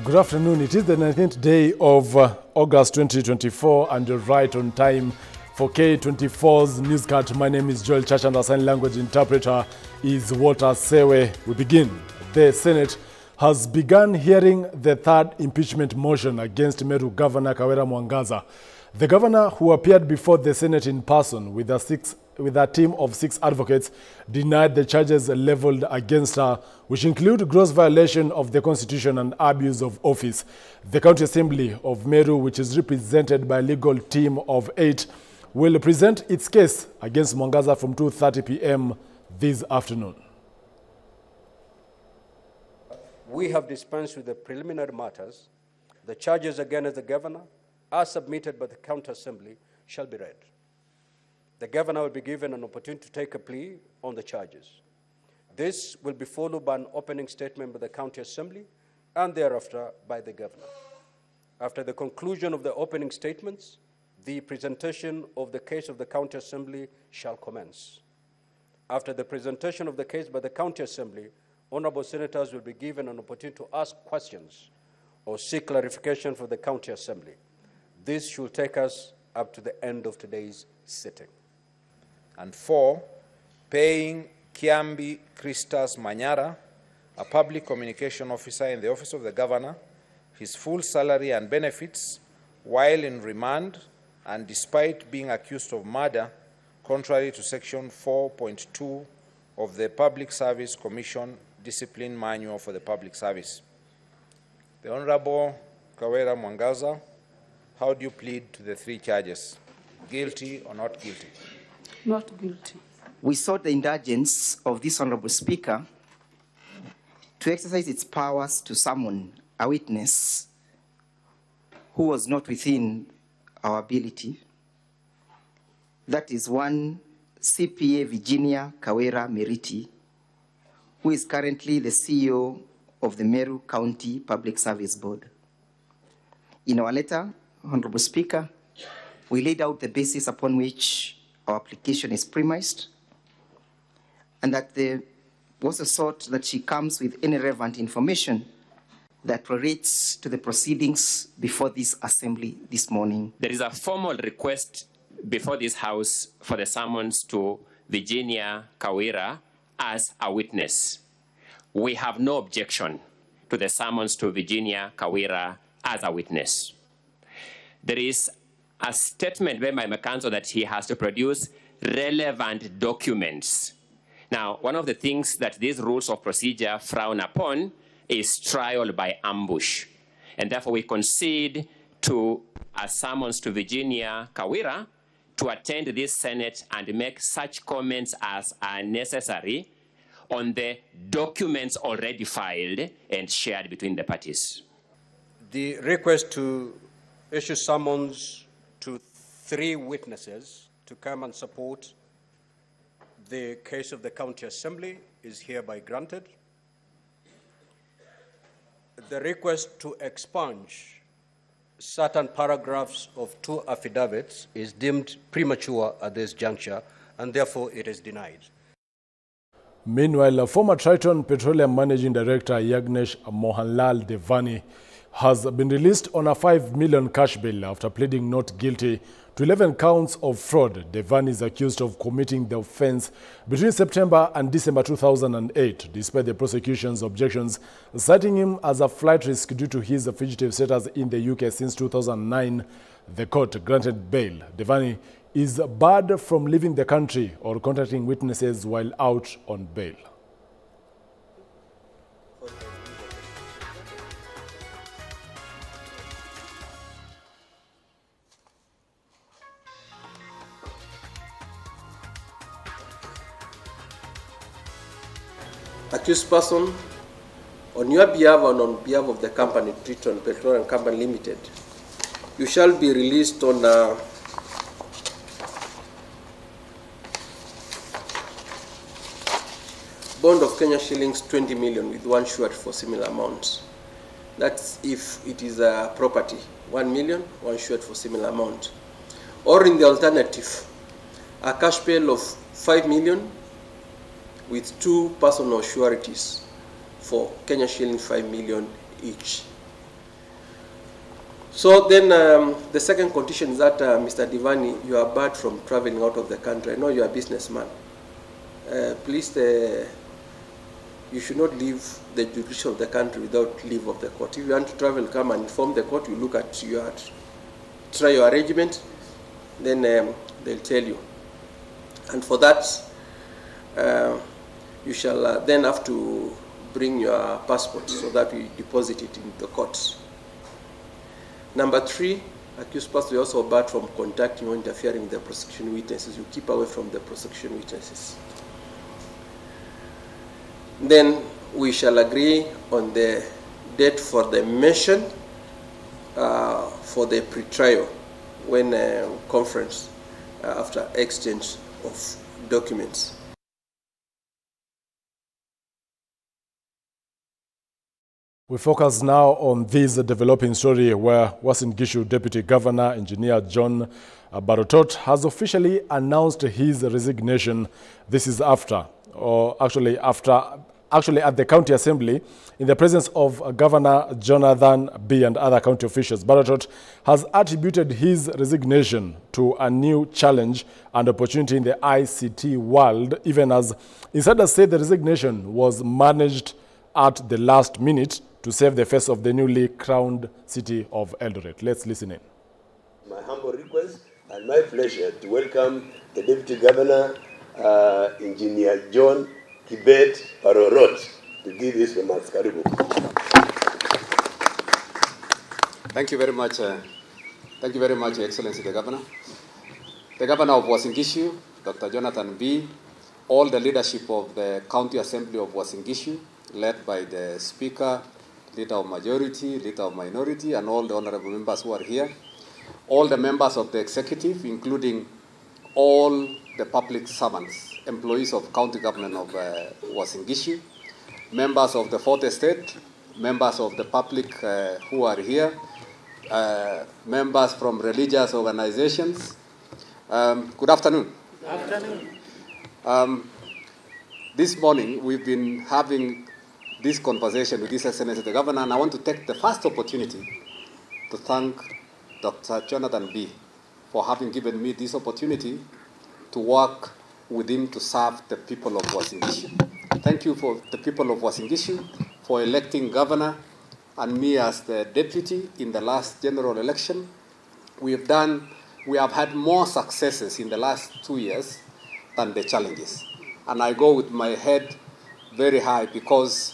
Good afternoon. It is the 19th day of August 2024 and you're right on time for K24's newscast. My name is Joel Church and the sign language interpreter is Walter Sewe. We begin. The Senate has begun hearing the third impeachment motion against Meru Governor Kawera Mwangaza. The governor, who appeared before the Senate in person with a team of 6 advocates, denied the charges leveled against her, which include gross violation of the Constitution and abuse of office. The County Assembly of Meru, which is represented by a legal team of 8, will present its case against Mwangaza from 2:30 p.m. this afternoon. We have dispensed with the preliminary matters. The charges against the governor, as submitted by the County Assembly, shall be read. The governor will be given an opportunity to take a plea on the charges. This will be followed by an opening statement by the County Assembly and thereafter by the governor. After the conclusion of the opening statements, the presentation of the case of the County Assembly shall commence. After the presentation of the case by the County Assembly, honorable senators will be given an opportunity to ask questions or seek clarification from the County Assembly. This should take us up to the end of today's sitting. And 4, paying Kiambi Christas Manyara, a public communication officer in the office of the governor, his full salary and benefits while in remand and despite being accused of murder, contrary to Section 4.2 of the Public Service Commission Discipline Manual for the Public Service. The Honorable Kawera Mwangaza, how do you plead to the 3 charges? Guilty or not guilty? Not guilty. We sought the indulgence of this Honorable Speaker to exercise its powers to summon a witness who was not within our ability. That is one CPA Virginia Kawera Meriti, who is currently the CEO of the Meru County Public Service Board. In our letter, Honorable Speaker, we laid out the basis upon which our application is premised, and that there was a sought that she comes with any relevant information that relates to the proceedings before this assembly this morning. There is a formal request before this House for the summons to Virginia Kawera as a witness. We have no objection to the summons to Virginia Kawera as a witness. There is a statement made by my counsel that he has to produce relevant documents. Now, one of the things that these rules of procedure frown upon is trial by ambush. And therefore, we concede to a summons to Virginia Kawera to attend this Senate and make such comments as are necessary on the documents already filed and shared between the parties. The request to issue summons to 3 witnesses to come and support the case of the County Assembly is hereby granted. The request to expunge certain paragraphs of 2 affidavits is deemed premature at this juncture, and therefore it is denied. Meanwhile, former Triton Petroleum Managing Director Yagnesh Mohanlal Devani has been released on a 5 million cash bail after pleading not guilty to 11 counts of fraud. Devani is accused of committing the offense between September and December 2008, despite the prosecution's objections, citing him as a flight risk due to his fugitive status in the UK since 2009. The court granted bail. Devani is barred from leaving the country or contacting witnesses while out on bail. Accused person, on your behalf and on behalf of the company, Triton Petroleum Company Limited, you shall be released on bond of Kenya shillings 20 million with 1 short for similar amounts. That's if it is a property, 1 million, 1 short for similar amount. Or in the alternative, a cash bail of 5 million with 2 personal sureties for Kenya shilling 5 million each. So then the second condition is that, Mr. Divani, you are barred from traveling out of the country. I know you are a businessman. Please, you should not leave the jurisdiction of the country without leave of the court. If you want to travel, come and inform the court. You look at your, try your arrangement, then they'll tell you. And for that, you shall then have to bring your passport so that we deposit it in the court. Number 3, accused persons are also barred from contacting or interfering with the prosecution witnesses. You keep away from the prosecution witnesses. Then we shall agree on the date for the motion for the pre-trial when conference after exchange of documents. We focus now on this developing story where Uasin Gishu Deputy Governor Engineer John Barotot has officially announced his resignation. This is after at the County Assembly, in the presence of Governor Jonathan B. and other county officials. Barotot has attributed his resignation to a new challenge and opportunity in the ICT world, even as insiders say the resignation was managed at the last minute to save the face of the newly crowned city of Eldoret. Let's listen in. My humble request and my pleasure to welcome the Deputy Governor, Engineer John Kibet Barorot, to give his remarks. Karibu. Thank you very much. Thank you very much, Your Excellency the Governor. The Governor of Uasin Gishu, Dr. Jonathan B., all the leadership of the County Assembly of Uasin Gishu, led by the Speaker, Leader of Majority, Leader of Minority, and all the honorable members who are here, all the members of the Executive, including all the public servants, employees of County Government of Uasin Gishu, members of the Fourth Estate, members of the public who are here, members from religious organizations. Good afternoon. Good afternoon. This morning, we've been having this conversation with His Excellency the Governor, and I want to take the first opportunity to thank Dr. Jonathan B. for having given me this opportunity to work with him to serve the people of Uasin Gishu. Thank you for the people of Uasin Gishu for electing Governor and me as the deputy in the last general election. We have had more successes in the last 2 years than the challenges. And I go with my head very high because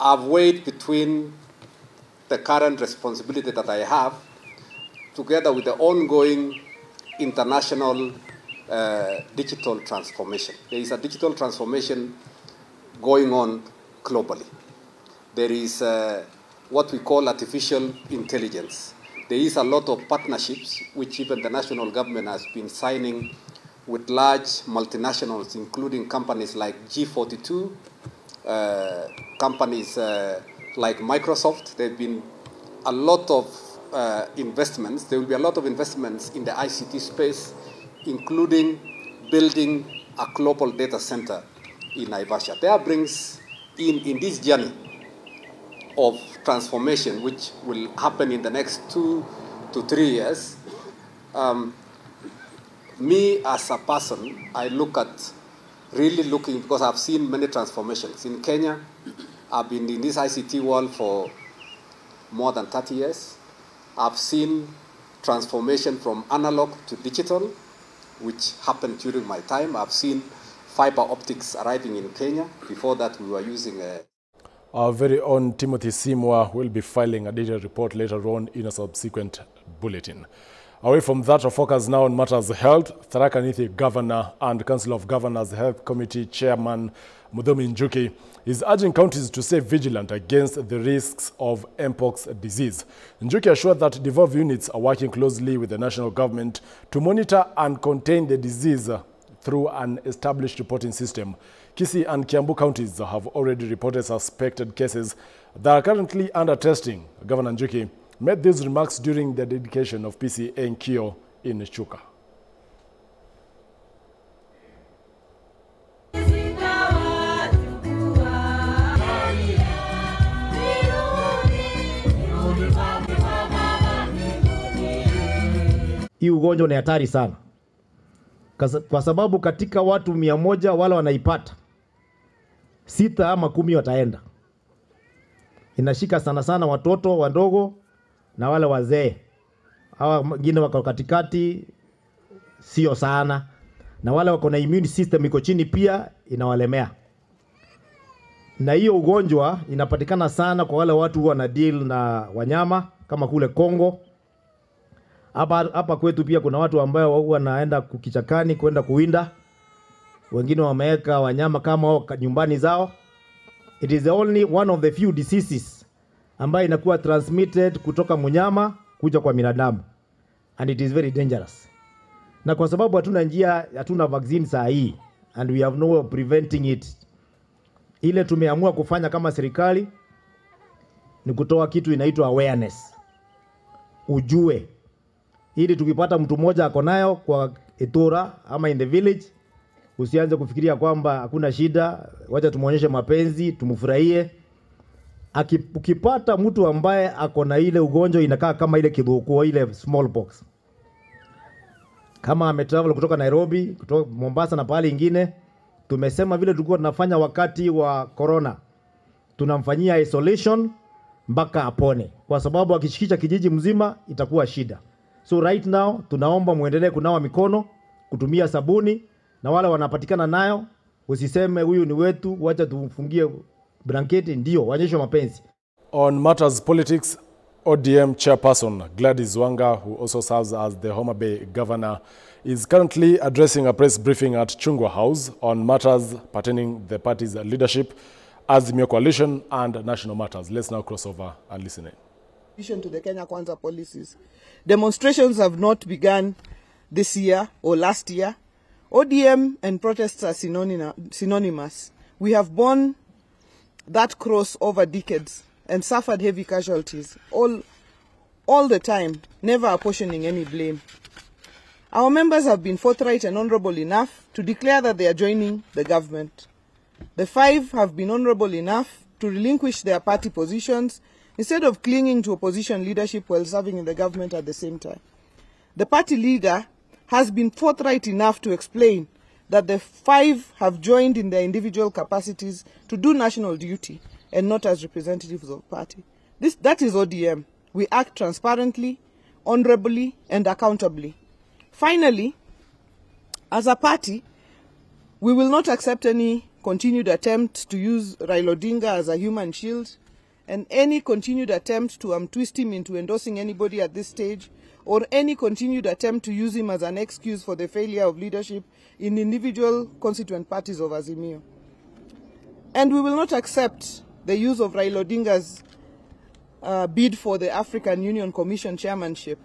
I've weighed between the current responsibility that I have together with the ongoing international digital transformation. There is a digital transformation going on globally. There is what we call artificial intelligence. There is a lot of partnerships which even the national government has been signing with large multinationals, including companies like G42, companies like Microsoft. There have been a lot of investments. There will be a lot of investments in the ICT space, including building a global data center in Naivasha. That brings in this journey of transformation, which will happen in the next 2 to 3 years. Me as a person, I look at really looking, because I've seen many transformations. In Kenya, I've been in this ICT world for more than 30 years. I've seen transformation from analog to digital, which happened during my time. I've seen fiber optics arriving in Kenya. Before that, we were using Our very own Timothy Simwa will be filing a detailed report later on in a subsequent bulletin. Away from that, our focus now on matters of health. Tharaka Nithi Governor and Council of Governors Health Committee Chairman Mudhomi Njuki is urging counties to stay vigilant against the risks of mpox disease. Njuki assured that devolved units are working closely with the national government to monitor and contain the disease through an established reporting system. Kisii and Kiambu counties have already reported suspected cases that are currently under testing. Governor Njuki made these remarks during the dedication of PCA Nkio in Chuka. hii ugonjwa ni hatari sana. Kwa sababu katika watu 100 wale wanaipata 6 ama 10 wataenda. Inashika sana sana watoto wadogo na wale wazee. Hawa wengine wako katikati sio sana, na wale wako na immune system iko chini pia inawalemea. Na hiyo ugonjwa inapatikana sana kwa wale watu wana deal na wanyama kama kule Kongo. Hapa kwetu pia kuna watu ambao wanaenda kukichakani kwenda kuwinda. Wengine wameweka wanyama kama nyumbani zao. It is only one of the few diseases ambayo inakuwa transmitted kutoka mnyama kuja kwa binadamu, and it is very dangerous. Na kwa sababu hatuna vaccine saa hii, and we have no preventing it, ile tumeamua kufanya kama serikali ni kutoa kitu inaitwa awareness. Ujue ili tukipata mtu mmoja ako nayo kwa etora ama in the village, usianze kufikiria kwamba hakuna shida, wacha tumuonyeshe mapenzi, tumfurahie. Ukipata mtu ambaye ako na ile ugonjwa inakaa kama ile kiboko, ile smallpox, kama ametravel kutoka Nairobi, kutoka Mombasa na pale ingine, tumesema vile tulikuwa tunafanya wakati wa corona, tunamfanyia isolation mpaka apone, kwa sababu akishikisha kijiji mzima itakuwa shida. So right now tunaomba muendelee kunawa mikono, kutumia sabuni, na wale wanapatikana nayo usiseme huyu ni wetu, wacha tumfungie blanketi ndio waonyeshe mapenzi. On matters politics, ODM chairperson Gladys Wanga, who also serves as the Homa Bay governor, is currently addressing a press briefing at Chungwa House on matters pertaining the party's leadership, Azimio Coalition and national matters. Let's now cross over and listen in. In addition to the Kenya Kwanza policies, demonstrations have not begun this year or last year. ODM and protests are synonymous. We have borne that cross over decades and suffered heavy casualties all the time, never apportioning any blame. Our members have been forthright and honorable enough to declare that they are joining the government. The 5 have been honorable enough to relinquish their party positions instead of clinging to opposition leadership while serving in the government at the same time. The party leader has been forthright enough to explain that the 5 have joined in their individual capacities to do national duty and not as representatives of the party. That is ODM. We act transparently, honorably, and accountably. Finally, as a party, we will not accept any continued attempt to use Raila Odinga as a human shield, and any continued attempt to twist him into endorsing anybody at this stage, or any continued attempt to use him as an excuse for the failure of leadership in individual constituent parties of Azimio. And we will not accept the use of Raila Odinga's bid for the African Union Commission chairmanship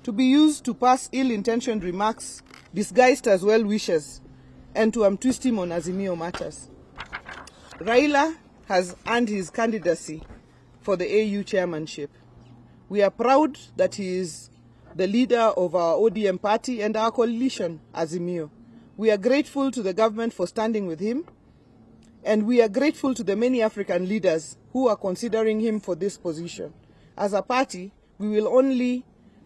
to be used to pass ill-intentioned remarks disguised as well wishes and to twist him on Azimio matters. Raila has earned his candidacy for the AU chairmanship. We are proud that he is the leader of our ODM party and our coalition, Azimio. We are grateful to the government for standing with him, and we are grateful to the many African leaders who are considering him for this position. As a party, we will only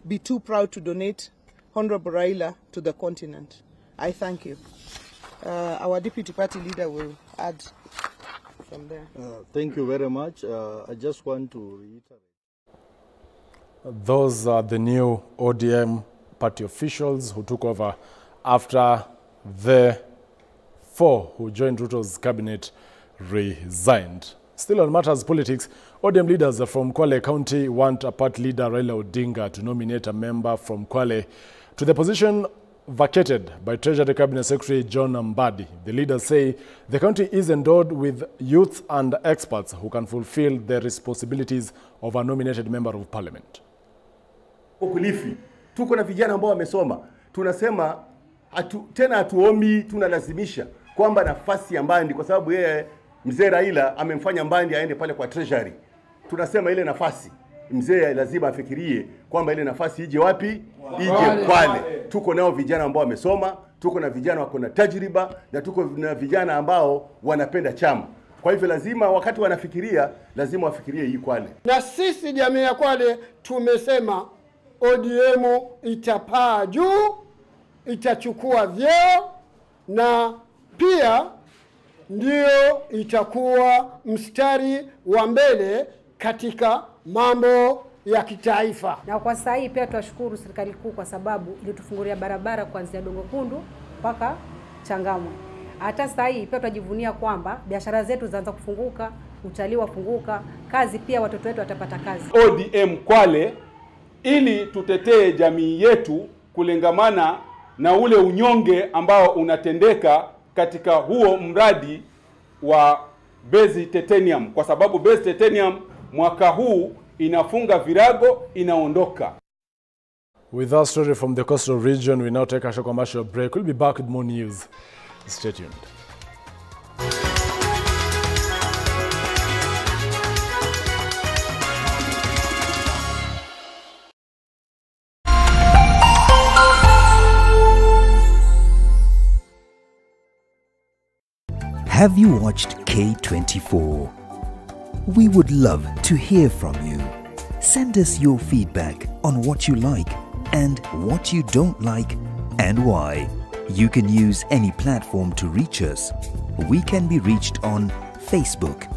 be too proud to donate Honorable Raila to the continent. I thank you. Our deputy party leader will add from there. Thank you very much. I just want to reiterate. Those are the new ODM party officials who took over after the 4 who joined Ruto's cabinet resigned. Still on matters politics, ODM leaders from Kwale County want a party leader Raila Odinga to nominate a member from Kwale to the position vacated by Treasury Cabinet Secretary John Mbadi. The leaders say the county is endowed with youth and experts who can fulfill the responsibilities of a nominated member of parliament. Kulifi, tuko na vijana ambao wamesoma. Tunasema tena hatuombi, tunalazimisha kwamba nafasi ya Mbadi, kwa sababu yeye mzee Raila amemfanya Mbadi aende pale kwa Treasury. Tunasema ile nafasi mzee lazima afikirie kwamba ile nafasi ije wapi? Ije Kwale. Tuko nao vijana ambao wamesoma, tuko na vijana wako na tajriba, na tuko na vijana ambao wanapenda chama. Kwa hivyo lazima wakati wanafikiria, lazima wafikirie hii Kwale. Na sisi jamii ya Kwale tumesema ODM itapaa juu, itachukua vyeo na pia ndio itakuwa mstari wa mbele katika mambo ya kitaifa. Na kwa sasa hii pia tunashukuru serikali kuu kwa sababu ilitufungulia barabara kuanzia Dongo Kundu mpaka Changamwe. Hata sasa hii pia tunajivunia kwamba biashara zetu zaanza kufunguka, utalii wafunguka, kazi pia watoto wetu watapata kazi. ODM Kwale ili tutetee jamii yetu kulengamana na ule unyonge ambao unatendeka katika huo mradi wa Base Titanium, kwa sababu Base Titanium mwaka huu inafunga virago, inaondoka. With that story from the coastal region, we now take a short commercial break. We'll be back with more news. Stay tuned. Have you watched K24? We would love to hear from you. Send us your feedback on what you like and what you don't like and why. You can use any platform to reach us. We can be reached on Facebook,